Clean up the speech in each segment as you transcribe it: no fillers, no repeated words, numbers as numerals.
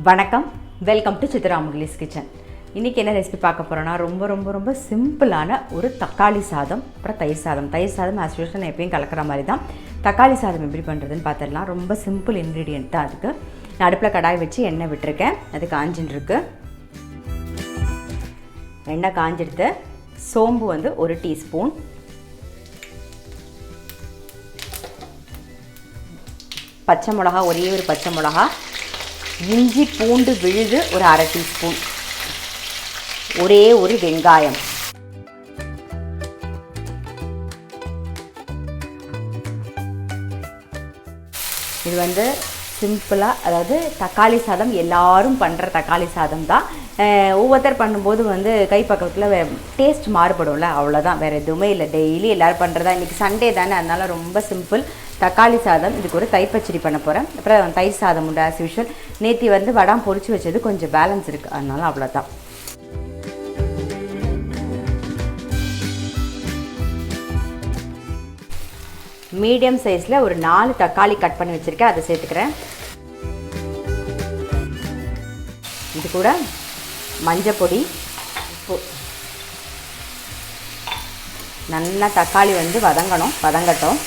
வணக்கம், welcome to சித்ராமுகிலிஸ் kitchen. இன்றைக்கி என்ன ரெசிபி பார்க்க போகிறோன்னா ரொம்ப சிம்பிளான ஒரு தக்காளி சாதம், அப்புறம் தயிர் சாதம். தயிர் சாதம் ஆஸ் யூஷுவல் நான் எப்பயும் கலக்கிற மாதிரி தான். தக்காளி சாதம் எப்படி பண்ணுறதுன்னு பார்த்துடலாம். ரொம்ப சிம்பிள் இன்க்ரீடியன்ட் தான் அதுக்கு. நான் அடுப்பில் கடாய் வச்சு எண்ணெய் விட்டுருக்கேன். அது காஞ்சின்னு இருக்கு. எண்ணெய் காஞ்சிடுத்து. சோம்பு வந்து 1 டீஸ்பூன், பச்சை மிளகா ஒரே ஒரு பச்சை மிளகா, இஞ்சி பூண்டு விழுது ஒரு 1/2 டீஸ்பூன், ஒரே ஒரு வெங்காயம், இது வந்து சிம்பிளாக, அதாவது தக்காளி சாதம் எல்லாரும் பண்ணுற தக்காளி சாதம் தான். ஒவ்வொருத்தர் பண்ணும்போது வந்து கை பக்கத்தில் டேஸ்ட் மாறுபடும்ல, அவ்வளோதான், வேறு எதுவுமே இல்லை. டெய்லி எல்லோரும் பண்ணுறதா. இன்றைக்கி சண்டே தானே, அதனால் ரொம்ப சிம்பிள் தக்காளி சாதம். இதுக்கு ஒரு தயிர் பச்சடி பண்ண போகிறேன். அப்புறம் தயிர் சாதம் உண்டு ஆஸ் யூஷுவல். நேற்று வந்து வடாம் பொரிச்சு வச்சது கொஞ்சம் பேலன்ஸ் இருக்குது, அதனால அவ்வளோதான். மீடியம் சைஸில் ஒரு 4 தக்காளி கட் பண்ணி வச்சுருக்கேன், அதை சேர்த்துக்கிறேன். இது கூட மஞ்சப்பொடி, உப்பு. நல்லா தக்காளி வந்து வதங்கட்டும்.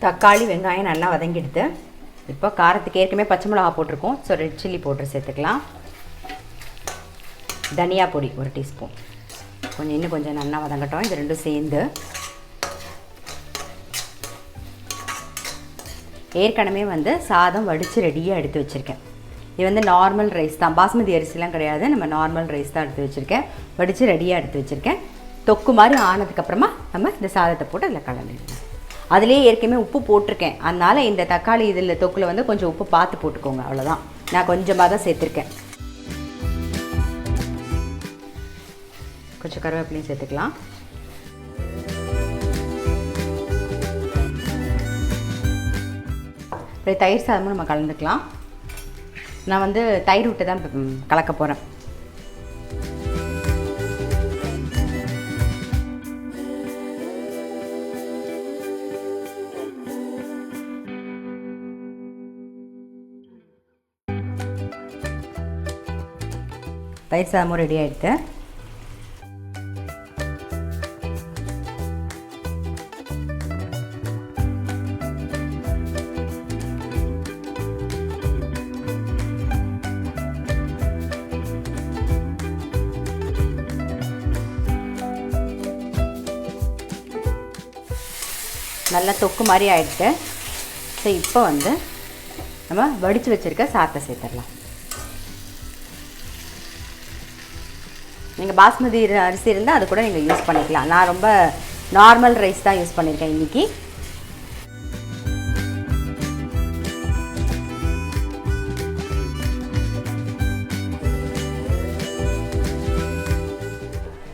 தக்காளி வெங்காயம் நல்லா வதங்கிடுது. இப்போ காரத்துக்கு ஏற்கனவே பச்சை மிளகா போட்டிருக்கோம், ஸோ ரெட் சில்லி பவுடர் சேர்த்துக்கலாம். தனியா பொடி 1 டீஸ்பூன். இன்னும் கொஞ்சம் நல்லா வதங்கட்டும். இது ரெண்டும் சேர்ந்து. ஏற்கனவே வந்து சாதம் வடித்து ரெடியாக எடுத்து வச்சுருக்கேன். இது வந்து நார்மல் ரைஸ் தான், பாஸ்மதி அரிசிலாம் கிடையாது, நம்ம நார்மல் ரைஸ் தான் எடுத்து வச்சுருக்கேன். வடித்து ரெடியாக எடுத்து வச்சுருக்கேன். தொக்கு மாதிரி ஆனதுக்கப்புறமா நம்ம இந்த சாதத்தை போட்டு அதில் கலந்துடுவோம். அதுலேயே ஏற்கனவே உப்பு போட்டிருக்கேன், அதனால் இந்த தக்காளி இதில் தொக்கில் வந்து கொஞ்சம் உப்பு பார்த்து போட்டுக்கோங்க, அவ்வளோதான். நான் கொஞ்சமாக தான் சேர்த்துருக்கேன். கொஞ்சம் கருவேப்பிலையும் சேர்த்துக்கலாம். அப்புறம் தயிர் சாதமும் நம்ம கலந்துக்கலாம். நான் வந்து தயிர் விட்டு தான் கலக்க போகிறேன். தயிர் சாதமும் ரெடி ஆகிடுது. நல்லா தொக்கு மாதிரி ஆகிடுது. ஸோ இப்போ வந்து நம்ம வடித்து வச்சுருக்க சாதத்தை சேர்த்துடலாம். நீங்கள் பாஸ்மதி அரிசி இருந்தால் அது கூட நீங்கள் யூஸ் பண்ணிக்கலாம். நான் ரொம்ப நார்மல் ரைஸ் தான் யூஸ் பண்ணியிருக்கேன் இன்றைக்கி.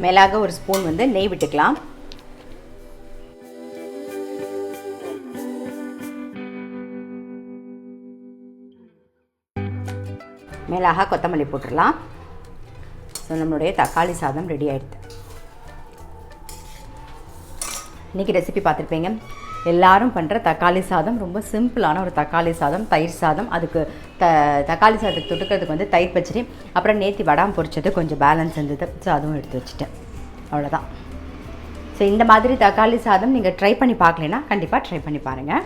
மேலாக 1 ஸ்பூன் வந்து நெய் விட்டுக்கலாம். மேலாக கொத்தமல்லி போட்டுடலாம். ஸோ நம்மளுடைய தக்காளி சாதம் ரெடி ஆகிடுது. இன்றைக்கி ரெசிபி பார்த்துருப்பீங்க. எல்லோரும் பண்ணுற தக்காளி சாதம், ரொம்ப சிம்பிளான ஒரு தக்காளி சாதம், தயிர் சாதம். அதுக்கு தக்காளி சாதத்துக்கு தொட்டுக்கிறதுக்கு வந்து தயிர் பச்சடி, அப்புறம் நேற்று வடாம் பொரிச்சது கொஞ்சம் பேலன்ஸ் இருந்தது, ஸோ அதுவும் எடுத்து வச்சுட்டேன். அவ்வளோதான். ஸோ இந்த மாதிரி தக்காளி சாதம் நீங்கள் ட்ரை பண்ணி பார்க்கலைன்னா கண்டிப்பாக ட்ரை பண்ணி பாருங்கள்.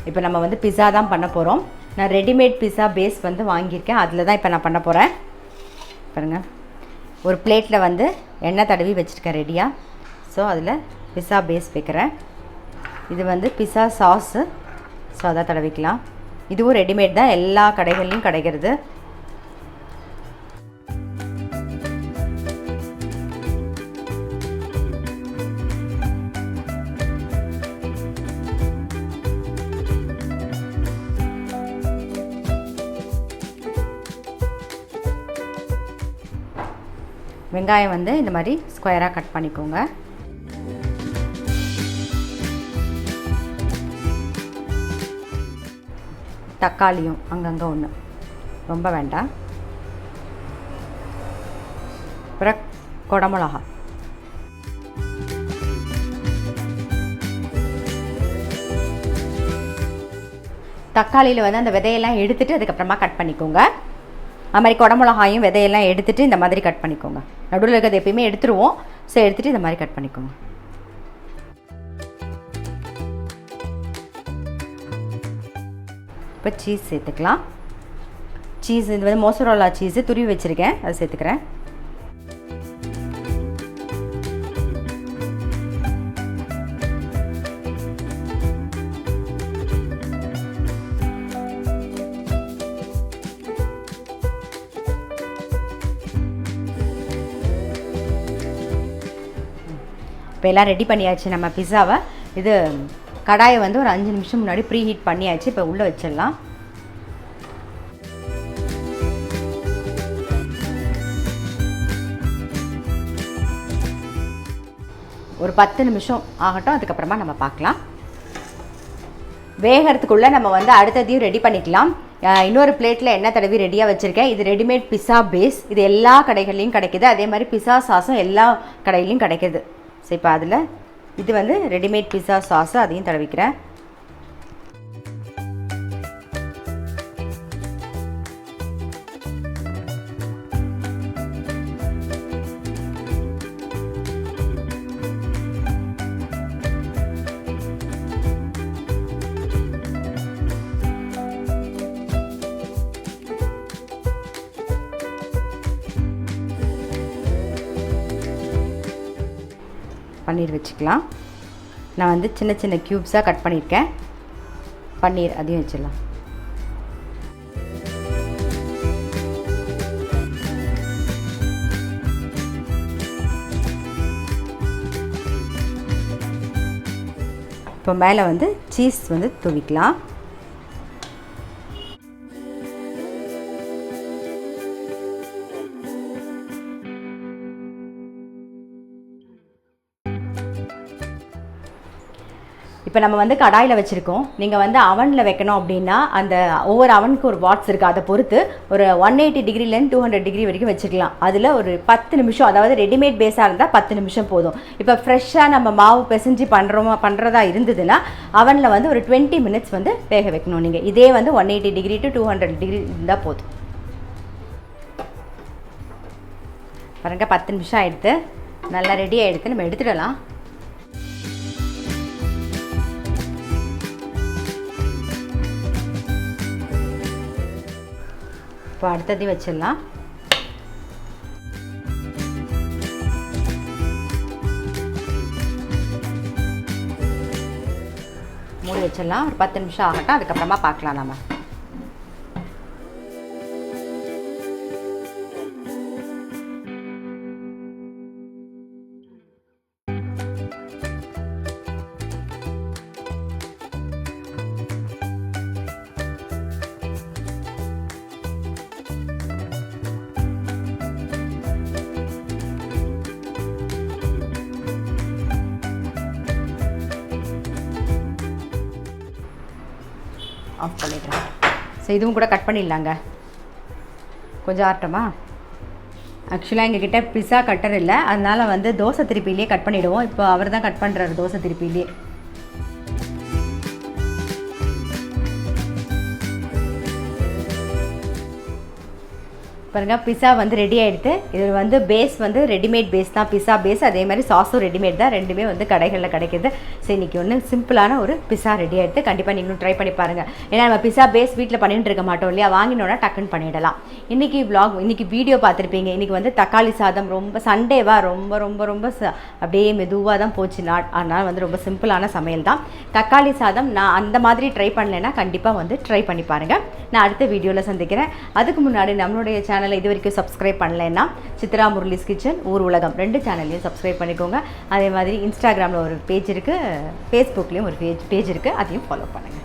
இப்போ நம்ம வந்து பிஸா தான் பண்ண போகிறோம். நான் ரெடிமேட் பிஸா பேஸ் வந்து வாங்கியிருக்கேன், அதில் தான் இப்போ நான் பண்ண போகிறேன். பாருங்கள், ஒரு பிளேட்டில் வந்து எண்ணெய் தடவி வச்சுருக்கேன் ரெடியாக. ஸோ அதில் பிஸா பேஸ் வைக்கிறேன். இது வந்து பிஸா சாஸு, ஸோ அதை தடவிக்கலாம். இதுவும் ரெடிமேட் தான், எல்லா கடைகள்லையும் கிடைக்கிறது. வெங்காயம் வந்து இந்த மாதிரி ஸ்கொயராக கட் பண்ணிக்கோங்க. தக்காளியும் அங்கங்கே ஒன்று, ரொம்ப வேண்டாம். அப்புறம் குடமிளகா, தக்காளியில் வந்து அந்த விதையெல்லாம் எடுத்துகிட்டு அதுக்கப்புறமா கட் பண்ணிக்கோங்க. அது மாதிரி குடமிளகாயும் விதையெல்லாம் எடுத்துகிட்டு இந்த மாதிரி கட் பண்ணிக்கோங்க. நடுவில் இருக்கிறது எப்பயுமே எடுத்துருவோம். ஸோ எடுத்துகிட்டு இந்த மாதிரி கட் பண்ணிக்கோங்க. இப்போ சீஸ் சேர்த்துக்கலாம். சீஸ் இது வந்து மோசரோலா சீஸு துருவி வச்சுருக்கேன், அதை சேர்த்துக்கிறேன். இப்போ எல்லாம் ரெடி பண்ணியாச்சு நம்ம பிஸாவை. இது கடாயை வந்து ஒரு 5 நிமிஷம் முன்னாடி ப்ரீ ஹீட் பண்ணியாச்சு. இப்போ உள்ளே வச்சிடலாம். ஒரு 10 நிமிஷம் ஆகட்டும், அதுக்கப்புறமா நம்ம பார்க்கலாம். வேகிறதுக்குள்ளே நம்ம வந்து அடுத்ததையும் ரெடி பண்ணிக்கலாம். இன்னொரு பிளேட்டில் எண்ணெய் தடவி ரெடியாக வச்சுருக்கேன். இது ரெடிமேட் பிஸா பேஸ். இது எல்லா கடைகள்லையும் கிடைக்கிது. அதே மாதிரி பிஸா சாஸும் எல்லா கடையிலையும் கிடைக்கிது. ஸோ இப்போ அதில் இது வந்து ரெடிமேட் பிஸா சாஸு, அதையும் தடவிக்கிறேன். பன்னீர் வச்சுக்கலாம். நான் வந்து சின்ன சின்ன க்யூப்ஸாக கட் பண்ணியிருக்கேன். பன்னீர் அதையும் வச்சிடலாம். இப்போ மேலே வந்து சீஸ் வந்து தூவிக்கலாம். இப்போ நம்ம வந்து கடாயில் வச்சுருக்கோம். நீங்கள் வந்து அவனில் வைக்கணும் அப்படின்னா அந்த ஒவ்வொரு அவனுக்கு ஒரு வாட்ஸ் இருக்குது. அதை பொறுத்து ஒரு 180 டிகிரிலேருந்து 200 டிகிரி வரைக்கும் வச்சுக்கலாம். அதில் ஒரு 10 நிமிஷம், அதாவது ரெடிமேட் பேஸாக இருந்தால் 10 நிமிஷம் போதும். இப்போ ஃப்ரெஷ்ஷாக நம்ம மாவு பிசைஞ்சு பண்ணுறதா இருந்ததுன்னா அவனில் வந்து ஒரு 20 மினிட்ஸ் வந்து வேக வைக்கணும். நீங்கள் இதே வந்து 180 டிகிரி டு 200 டிகிரி இருந்தால் போதும். பாருங்க, 10 நிமிஷம் ஆகிடுது. நல்லா ரெடி ஆகிடுது. நம்ம எடுத்துடலாம். இப்போ அடுத்ததையும் வச்சிடலாம். மூடி வச்சிடலாம். ஒரு 10 நிமிஷம் ஆகட்டும், அதுக்கப்புறமா பார்க்கலாம் நம்ம. ஆஃப் பண்ணிடுறேன். ஸோ இதுவும் கூட கட் பண்ணிடலாங்க. கொஞ்சம் ஆட்டமா. ஆக்சுவலாக எங்ககிட்ட பிஸா கட்டர் இல்லை, அதனால் வந்து தோசை திருப்பிலே கட் பண்ணிவிடுவோம். இப்போ அவர் தான் கட் பண்ணுறாரு தோசை திருப்பிலே. பாருங்கள், பிஸா வந்து ரெடி ஆகிடுது. இது வந்து பேஸ் வந்து ரெடிமேட் பேஸ் தான், பிஸா பேஸ். அதே மாதிரி சாஸும் ரெடிமேட் தான். ரெண்டுமே வந்து கடைகளில் கிடைக்கிது. ஸோ இன்றைக்கி ஒன்று சிம்பிளான ஒரு பிஸா ரெடி ஆகிடுது. கண்டிப்பாக நீங்களும் ட்ரை பண்ணி பாருங்கள். ஏன்னா நம்ம பிஸா பேஸ் வீட்டில் பண்ணிட்டு இருக்க மாட்டோம் இல்லையா, வாங்கினோன்னா டக்குன்னு பண்ணிடலாம். இன்றைக்கி இன்றைக்கி வீடியோ பார்த்துருப்பீங்க. இன்றைக்கி வந்து தக்காளி சாதம் ரொம்ப சண்டேவாக ரொம்ப ரொம்ப ரொம்ப அப்படியே மெதுவாக தான் போச்சு நாட். அதனால் வந்து ரொம்ப சிம்பிளான சமையல் தான் தக்காளி சாதம். நான் அந்த மாதிரி ட்ரை பண்ணலைன்னா கண்டிப்பாக வந்து ட்ரை பண்ணி பாருங்கள். நான் அடுத்த வீடியோவில் சந்திக்கிறேன். அதுக்கு முன்னாடி நம்மளுடைய சேனலை இது வரைக்கும் சப்ஸ்கிரைப் பண்ணலைன்னா சித்ரா முரளிஸ் கிச்சன், ஊர் உலகம் 2 சேனல்லையும் சப்ஸ்கிரைப் பண்ணிக்கோங்க. அதே மாதிரி இன்ஸ்டாகிராமில் ஒரு பேஜ் இருக்குது, ஃபேஸ்புக்லேயும் ஒரு பேஜ் இருக்குது, அதையும் ஃபாலோ பண்ணுங்கள்.